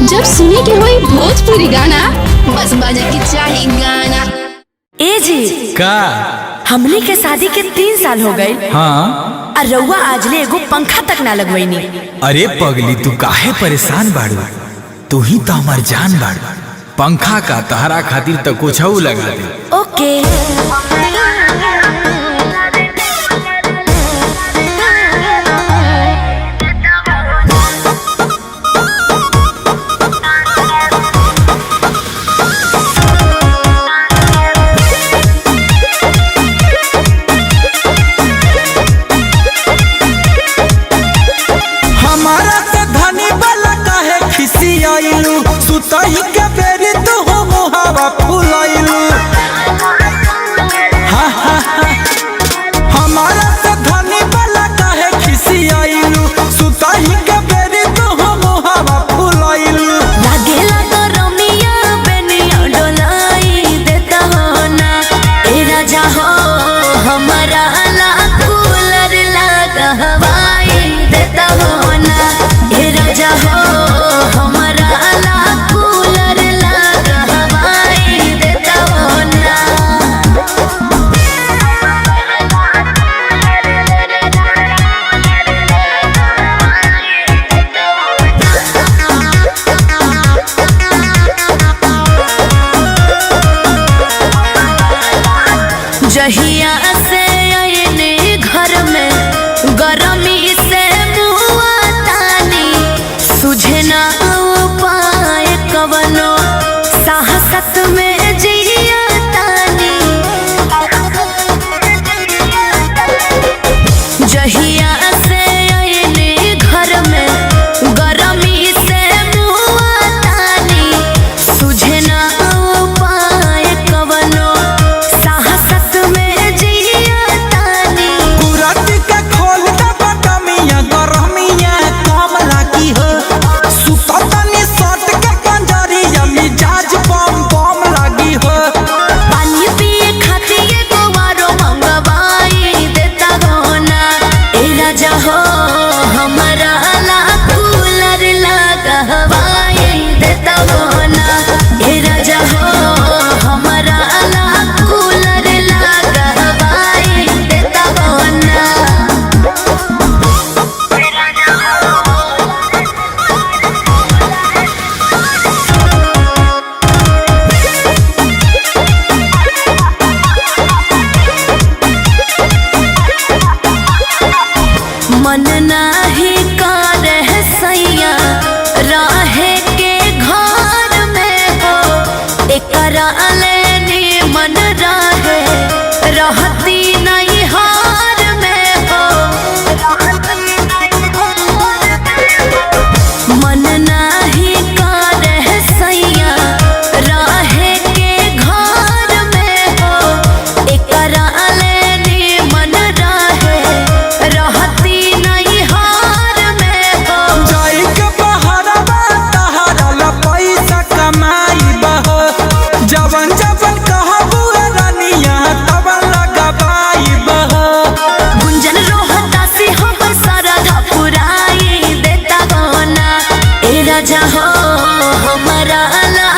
जब सुने के होई भोजपुरी गाना, बस बजे के चाही गाना। ए जी का हमने के शादी के 3 साल हो गए। हाँ और रउआ आजले एगो पंखा तक ना लगवैनी। अरे पगली तू काहे परेशान बाड़ू, तू ही तो हमार जान बाड़ू। पंखा का तहरा खातिर तो कुछ लगा दे। ओके सुतई के बेरी तू हो मुहावा फुलाइलू। हमारा से धनी वाला काहे खिसियाइलू। सुतई के बेरी तू हो मुहावा फुलाइलू। लागेला तो रमिया बेनिया डोलाई देता हो ना। ए राजा हो हमारा ला कूलर लगा हवाई देता हो ना। ए राजा हो हमारा जहिया से आईने घर में गरमी से मुआ तानी। सुझे ना उपाय कवनो साहसत में जिया तानी। जहिया से आईने घर में गरमी से मुआ तानी। सुझे ना उपाय कवनो मन नाही करे सैया रहे के घर में हो। एकरा लेनी मन रहे रहती नहीं हार में हो। मन नाही करे सैया रहे के घर में हो। एकरा लेनी मन रहे रहती जवन जवन कहबू रानिया तब लगाबाई बह। गुंजन रोहता से हम सरधा पुराई देता हो ना। ए राजा हो हमारा ला